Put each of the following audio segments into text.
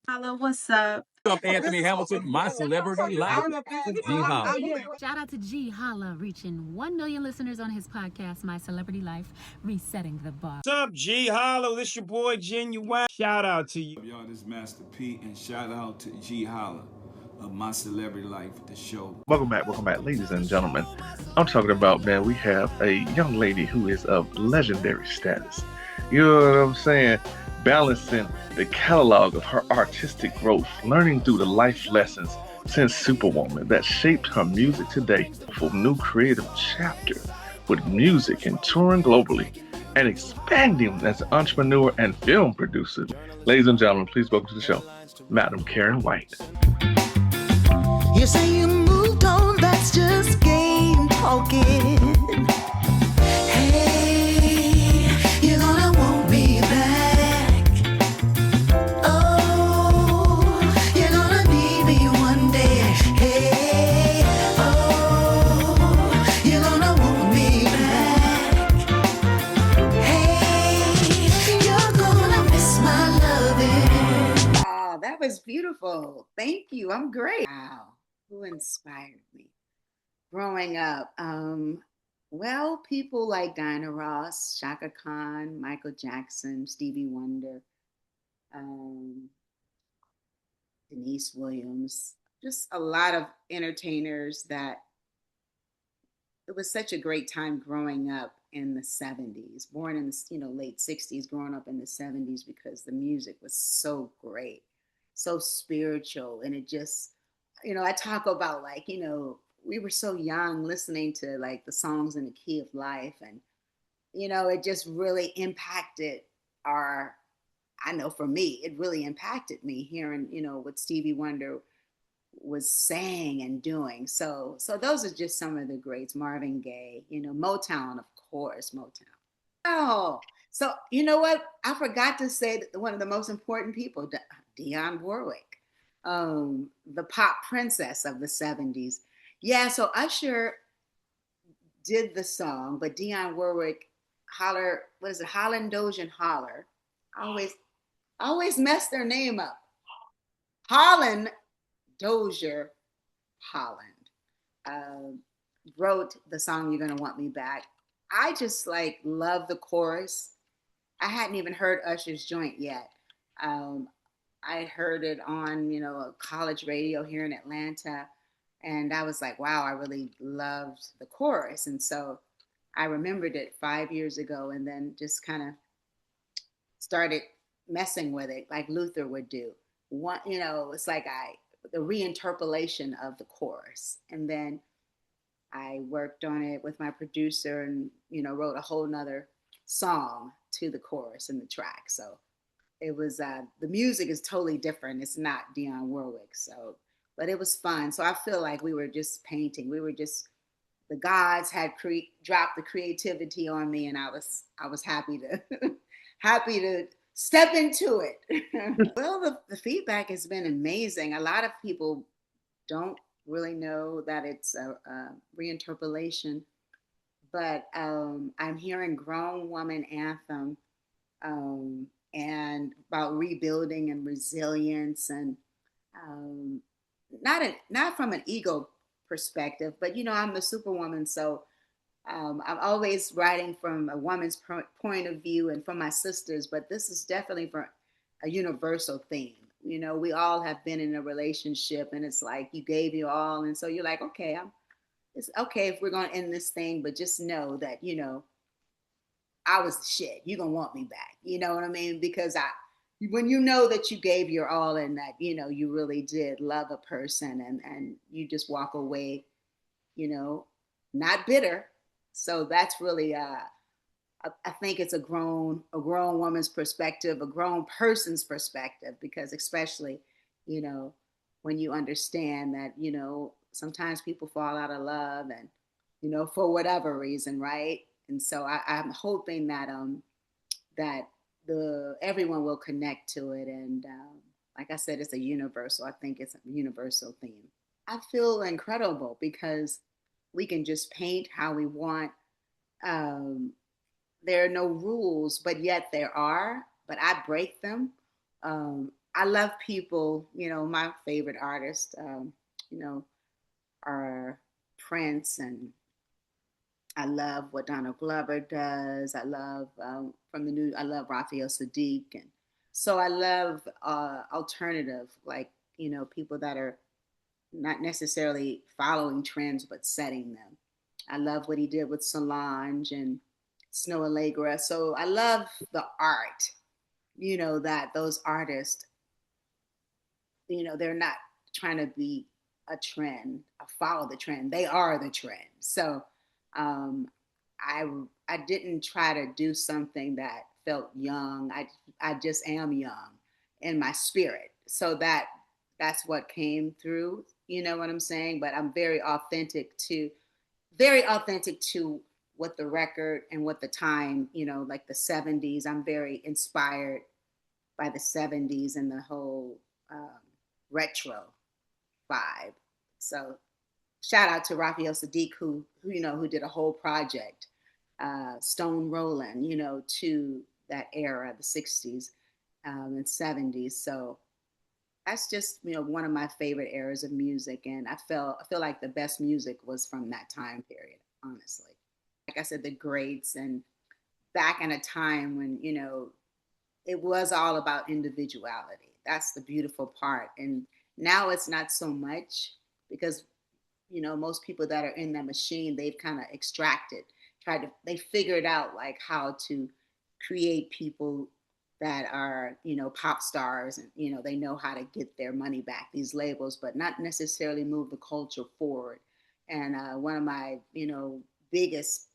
Holla, what's up? What's up, Anthony Hamilton? My celebrity life. GeHolla. Shout out to Ge Holla, reaching 1 million listeners on his podcast, My Celebrity Life, resetting the bar. What's up, Ge Holla? This your boy Genuine. Shout out to you. Y'all, this is Master P, and shout out to Ge Holla of My Celebrity Life, the show. Welcome back, ladies and gentlemen. I'm talking about, man, we have a young lady who is of legendary status. You know what I'm saying? Balancing the catalog of her artistic growth, learning through the life lessons since Superwoman that shaped her music today for a new creative chapter with music and touring globally and expanding as an entrepreneur and film producer. Ladies and gentlemen, please welcome to the show, Madam Karyn White. You say you moved on, that's just game talking. Hey, you're gonna want me back. Oh, you're gonna need me one day. Hey, oh, you're gonna want me back. Hey, you're gonna miss my loving. Oh, that was beautiful. Thank you. I'm great. Wow. Who inspired me growing up? Well, people like Diana Ross, Shaka Khan, Michael Jackson, Stevie Wonder, Denise Williams, just a lot of entertainers that it was such a great time growing up in the 70s, born in the late 60s, growing up in the 70s because the music was so great, so spiritual, and it just I talk about we were so young listening to like the songs in the key of life, and it just really impacted I know for me, it really impacted me hearing, what Stevie Wonder was saying and doing. So those are just some of the greats. Marvin Gaye, Motown, of course, Motown. Oh, so you know what? I forgot to say that one of the most important people, Dionne Warwick. The pop princess of the 70s. Yeah, so Usher did the song, but Dionne Warwick, Holler, what is it? Holland, Doja, and Holler. I always mess their name up. Holland, Dozier, Holland. Wrote the song You're Gonna Want Me Back. I just love the chorus. I hadn't even heard Usher's joint yet. I heard it on, a college radio here in Atlanta. And I was like, wow, I really loved the chorus. And so I remembered it 5 years ago and then just kind of started messing with it like Luther would do. It's like the reinterpolation of the chorus. And then I worked on it with my producer and, wrote a whole nother song to the chorus and the track. So it was the music is totally different. It's not Dionne Warwick, but it was fun. So I feel like we were just painting. We were just the gods had dropped the creativity on me, and I was happy to happy to step into it. Well, the feedback has been amazing. A lot of people don't really know that it's a reinterpolation, but I'm hearing grown woman anthem. And about rebuilding and resilience, and not from an ego perspective, but I'm the superwoman, so I'm always writing from a woman's point of view and from my sisters, but this is definitely for a universal theme. We all have been in a relationship, and it's like you gave your all, and so you're like, okay, it's okay if we're gonna end this thing, but just know that I was the shit. You're going to want me back. You know what I mean? Because when you know that you gave your all and that, you really did love a person and you just walk away, not bitter. So that's really, I think it's a grown woman's perspective, a grown person's perspective, because especially, when you understand that, sometimes people fall out of love and, for whatever reason, right? And so I'm hoping that that everyone will connect to it. And like I said, it's a universal. I think it's a universal theme. I feel incredible because we can just paint how we want. There are no rules, but yet there are. But I break them. I love people, my favorite artists, you know, are Prince, and I love what Donald Glover does. I love I love Raphael Sadiq. And so I love alternative, like, people that are not necessarily following trends, but setting them. I love what he did with Solange and Snow Allegra. So I love the art, that those artists, they're not trying to be a trend, follow the trend. They are the trend. So um, I I didn't try to do something that felt young. I just am young in my spirit. So that's what came through. You know what I'm saying? But I'm very authentic to what the record and what the time, like the 70s. I'm very inspired by the 70s and the whole retro vibe. So shout out to Raphael Sadiq, who did a whole project, Stone Rollin', to that era, the 60s and 70s. So that's just, one of my favorite eras of music. And I feel like the best music was from that time period, honestly. Like I said, the greats, and back in a time when, it was all about individuality. That's the beautiful part. And now it's not so much, because most people that are in that machine, they've kind of they figured out like how to create people that are, pop stars, and, they know how to get their money back, these labels, but not necessarily move the culture forward. And one of my, biggest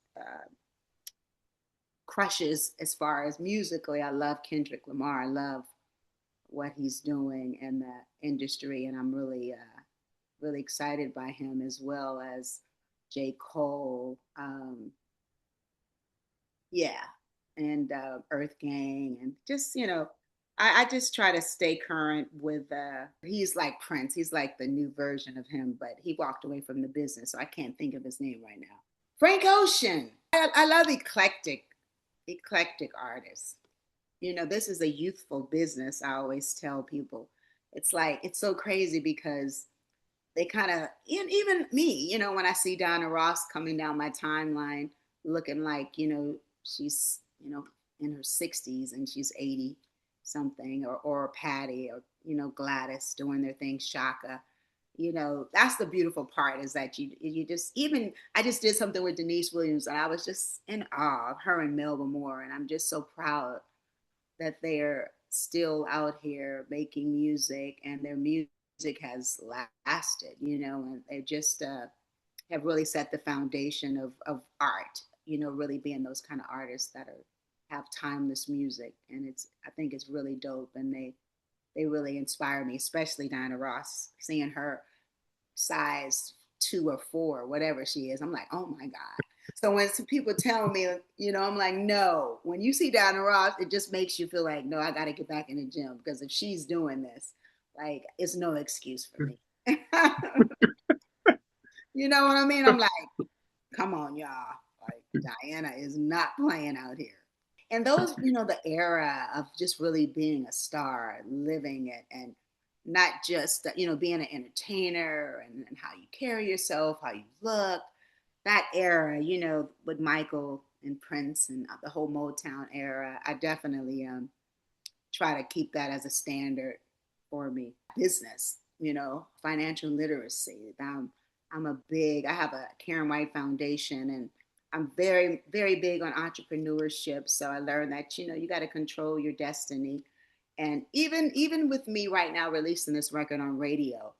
crushes as far as musically, I love Kendrick Lamar. I love what he's doing in the industry, and I'm really excited by him, as well as J. Cole. Yeah, and Earth Gang, and just, I just try to stay current with. He's like Prince. He's like the new version of him, but he walked away from the business, so I can't think of his name right now. Frank Ocean. I love eclectic artists. This is a youthful business. I always tell people, it's like, it's so crazy because they kind of, even me, when I see Donna Ross coming down my timeline looking like, she's, in her 60s and she's 80 something, or Patty, or, Gladys doing their thing, Shaka. That's the beautiful part, is that you just, even, I just did something with Denise Williams, and I was just in awe of her and Melba Moore. And I'm just so proud that they're still out here making music, and their music has lasted, and they just have really set the foundation of art, really being those kind of artists that have timeless music. And I think it's really dope, and they really inspire me, especially Diana Ross, seeing her size 2 or 4, whatever she is. I'm like, oh my God. So when some people tell me, I'm like, no, when you see Diana Ross, it just makes you feel like, no, I got to get back in the gym, because if she's doing this, like, it's no excuse for me. You know what I mean? I'm like, come on, y'all. Like, Diana is not playing out here. And those, the era of just really being a star, living it, and not just, being an entertainer, and how you carry yourself, how you look, that era, with Michael and Prince and the whole Motown era. I definitely try to keep that as a standard for me. Business, financial literacy. I have a Karen White Foundation, and I'm very, very big on entrepreneurship. So I learned that, you got to control your destiny. And even with me right now releasing this record on radio,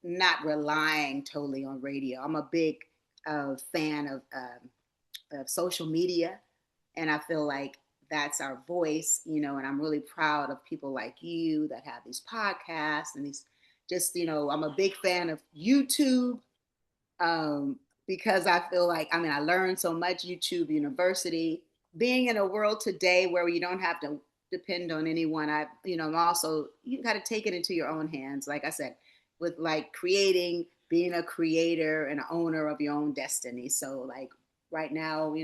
not relying totally on radio. I'm a big fan of social media, and I feel like that's our voice, and I'm really proud of people like you that have these podcasts and these, just, I'm a big fan of YouTube, because I feel like, I learned so much. YouTube University, being in a world today where you don't have to depend on anyone. I'm also, you got to take it into your own hands. Like I said, with like being a creator and an owner of your own destiny. So like right now,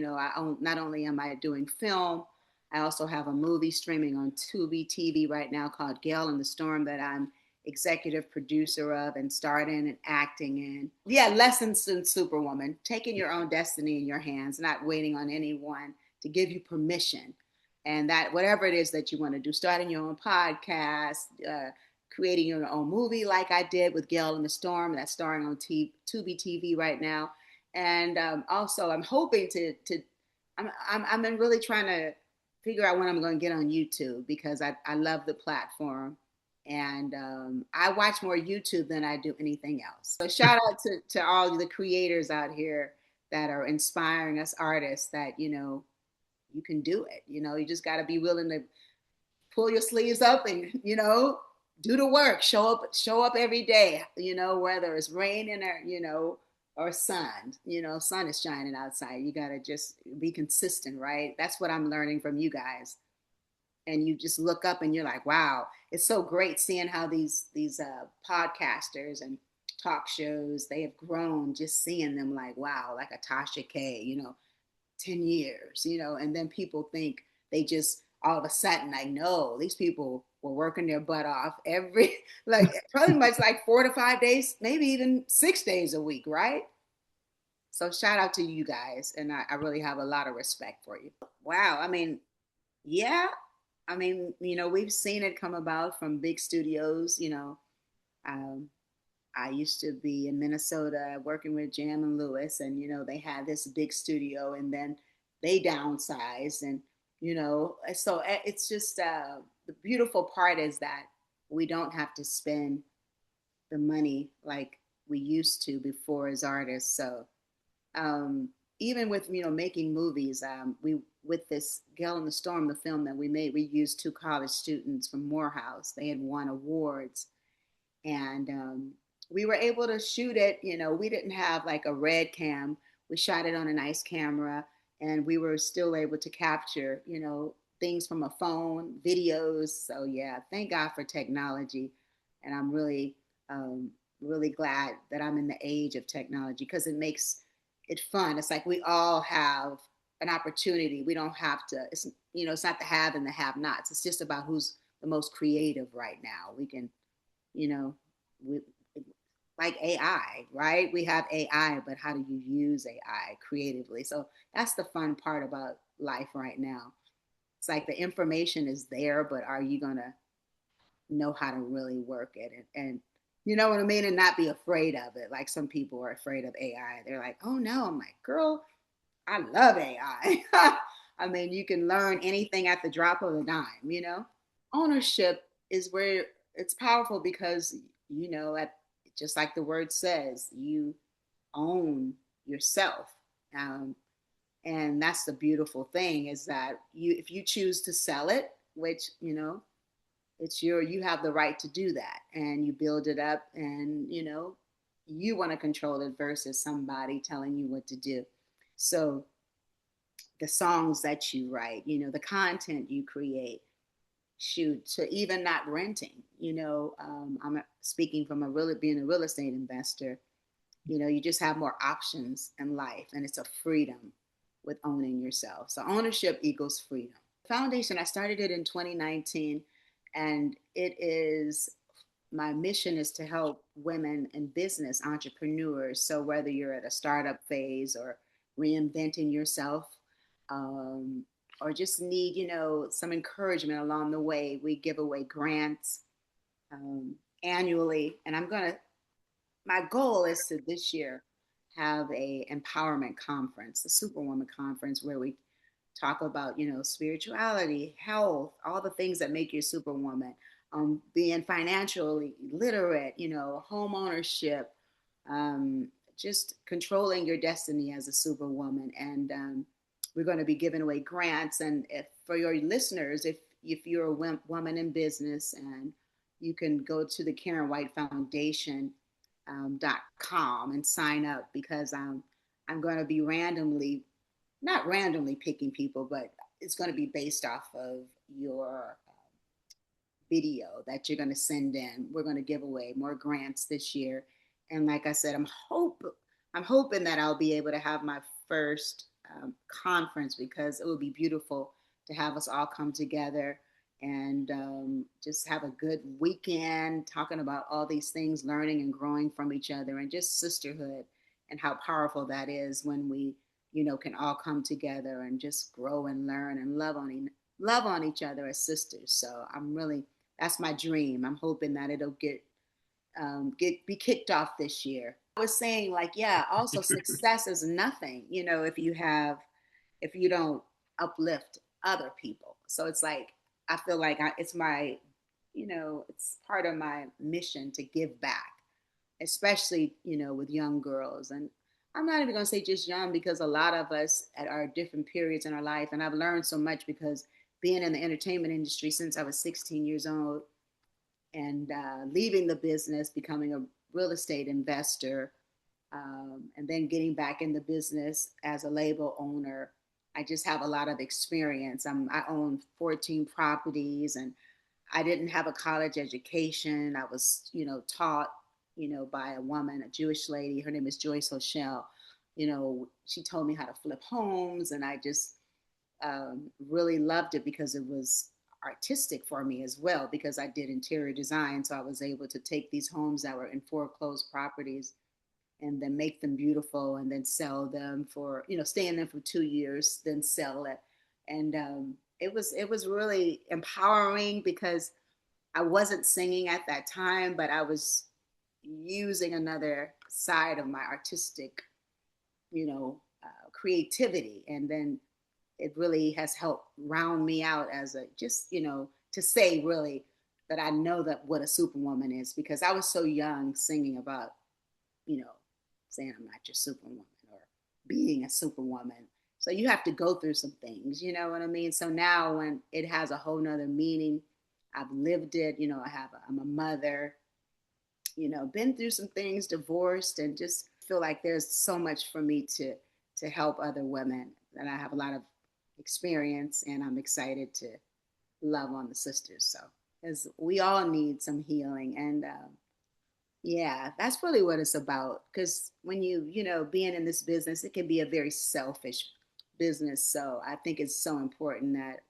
not only am I doing film, I also have a movie streaming on Tubi TV right now called Gale in the Storm that I'm executive producer of and starring and acting in. Yeah, Lessons in Superwoman, taking your own destiny in your hands, not waiting on anyone to give you permission. And that whatever it is that you want to do, starting your own podcast, creating your own movie like I did with Gale in the Storm, that's starring on Tubi TV right now. And also, I'm hoping I'm been really trying to figure out when I'm going to get on YouTube because I love the platform. And I watch more YouTube than I do anything else. So shout out to all the creators out here that are inspiring us artists that, you can do it. You just got to be willing to pull your sleeves up and, do the work, show up every day, whether it's raining or sun, sun is shining outside. You got to just be consistent, right? That's what I'm learning from you guys. And you just look up and you're like, wow, it's so great seeing how these podcasters and talk shows, they have grown, just seeing them like, wow, like a Tasha K, 10 years, and then people think they just all of a sudden, like, no, these people were working their butt off like pretty much like 4 to 5 days, maybe even 6 days a week, right? So shout out to you guys. And I really have a lot of respect for you. Wow. I mean, yeah. I mean, we've seen it come about from big studios, um, I used to be in Minnesota working with Jam and Lewis, and they had this big studio, and then they downsized, and so it's just the beautiful part is that we don't have to spend the money like we used to before as artists. So even with making movies, we with this Gale in the Storm, the film that we made, we used 2 college students from Morehouse. They had won awards, and we were able to shoot it. We didn't have like a red cam. We shot it on a nice camera, and we were still able to capture, things from a phone, videos. So yeah, thank God for technology. And I'm really, really glad that I'm in the age of technology because it makes it fun. It's like we all have an opportunity. We don't have to, it's not the have and the have nots. It's just about who's the most creative right now. We can, we, like AI, right? We have AI, but how do you use AI creatively? So that's the fun part about life right now. It's like the information is there, but are you going to know how to really work it? And you know what I mean? And not be afraid of it. Like some people are afraid of AI. They're like, oh no. I'm like, girl, I love AI. I mean, you can learn anything at the drop of a dime. Ownership is where it's powerful because, just like the word says, you own yourself. And that's the beautiful thing is that if you choose to sell it, which, you have the right to do that, and you build it up, and, you want to control it versus somebody telling you what to do. So the songs that you write, the content you create, shoot, to even not renting, I'm speaking from being a real estate investor, you just have more options in life, and it's a freedom with owning yourself. So ownership equals freedom. Foundation, I started it in 2019, and my mission is to help women in business, entrepreneurs. So whether you're at a startup phase or reinventing yourself, or just need, some encouragement along the way, we give away grants annually. And my goal is to this year have a empowerment conference, a Superwoman conference, where we talk about, spirituality, health, all the things that make you a superwoman, being financially literate, home ownership, just controlling your destiny as a superwoman. And we're going to be giving away grants. And for your listeners, if you're a woman in business, and you can go to the Karyn White Foundation .com and sign up, because I'm going to be not randomly picking people, but it's going to be based off of your video that you're going to send in. We're going to give away more grants this year. And like I said, I'm hoping that I'll be able to have my first conference, because it would be beautiful to have us all come together and just have a good weekend talking about all these things, learning and growing from each other, and just sisterhood and how powerful that is when we, can all come together and just grow and learn and love on each other as sisters. So that's my dream. I'm hoping that it'll be kicked off this year. I was saying, like, yeah, also success is nothing, if you don't uplift other people. So it's like, I feel like it's my, it's part of my mission to give back, especially, with young girls. And I'm not even going to say just young, because a lot of us at our different periods in our life, and I've learned so much because being in the entertainment industry since I was 16 years old, and leaving the business, becoming a real estate investor, and then getting back in the business as a label owner. I just have a lot of experience. I own 14 properties, and I didn't have a college education. I was, taught, by a woman, a Jewish lady. Her name is Joyce Hochel. She told me how to flip homes, and I just really loved it because it was artistic for me as well, because I did interior design. So I was able to take these homes that were in foreclosed properties and then make them beautiful and then sell them for, stay in them for 2 years, then sell it. And it was really empowering because I wasn't singing at that time, but I was using another side of my artistic, creativity. And then it really has helped round me out as to say really that I know that what a superwoman is, because I was so young singing about, saying I'm not your superwoman or being a superwoman. So you have to go through some things, you know what I mean? So now when it has a whole nother meaning, I've lived it, I'm a mother, been through some things, divorced, and just feel like there's so much for me to help other women, and I have a lot of experience, and I'm excited to love on the sisters. So, because we all need some healing, and yeah, that's really what it's about. Because when being in this business, it can be a very selfish business. So I think it's so important that,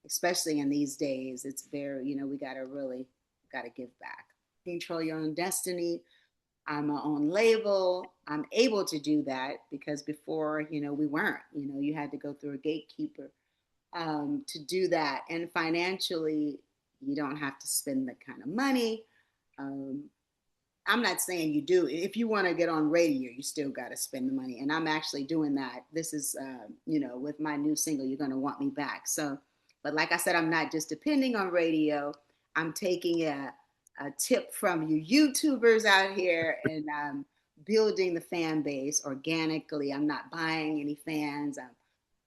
especially in these days, it's very, we got to give back. Control your own destiny. I'm my own label. I'm able to do that because before, we weren't. You had to go through a gatekeeper to do that. And financially, you don't have to spend the kind of money. I'm not saying you do. If you want to get on radio, you still got to spend the money. And I'm actually doing that. This is, with my new single, You're Gonna Want Me Back. So, but like I said, I'm not just depending on radio. I'm taking a tip from you YouTubers out here, and building the fan base organically. I'm not buying any fans.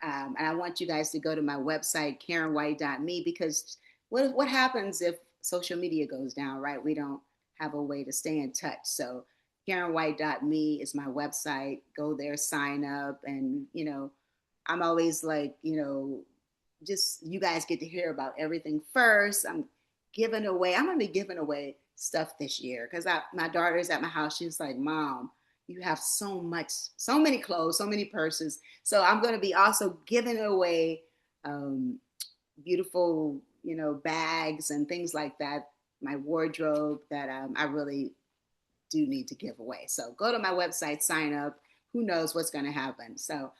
And I want you guys to go to my website, KarynWhite.me, because what happens if social media goes down, right? We don't have a way to stay in touch. So KarynWhite.me is my website. Go there, sign up. And, I'm always like, just you guys get to hear about everything first. I'm going to be giving away stuff this year because my daughter's at my house. She's like, Mom, you have so many clothes, so many purses. So I'm going to be also giving away beautiful, bags and things like that, my wardrobe that I really do need to give away. So go to my website, sign up. Who knows what's going to happen? So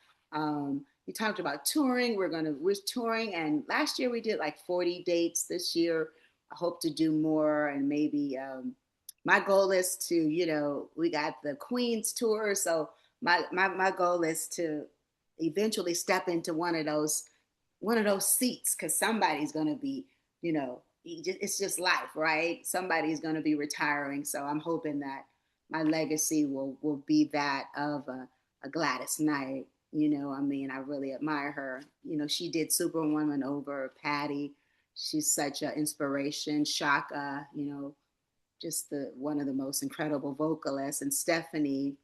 we talked about touring. We're touring, and last year we did like 40 dates. This year I hope to do more, and maybe my goal is to, we got the Queens tour. So my goal is to eventually step into one of those seats, because somebody's going to be, it's just life, right? Somebody's going to be retiring. So I'm hoping that my legacy will be that of a Gladys Knight. I really admire her. She did Superwoman over Patty. She's such an inspiration. Shaka, just one of the most incredible vocalists. And Stephanie,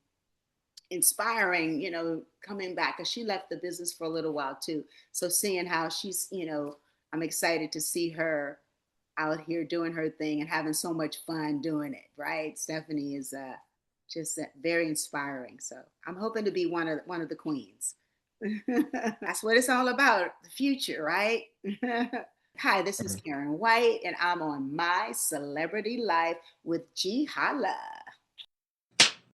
inspiring, coming back, because she left the business for a little while too. So seeing how she's, I'm excited to see her out here doing her thing and having so much fun doing it, right? Stephanie is just very inspiring. So I'm hoping to be one of the queens. That's what it's all about, the future, right? Hi, this is Mhm. Karyn White, and I'm on My Celebrity Life with Ge Holla.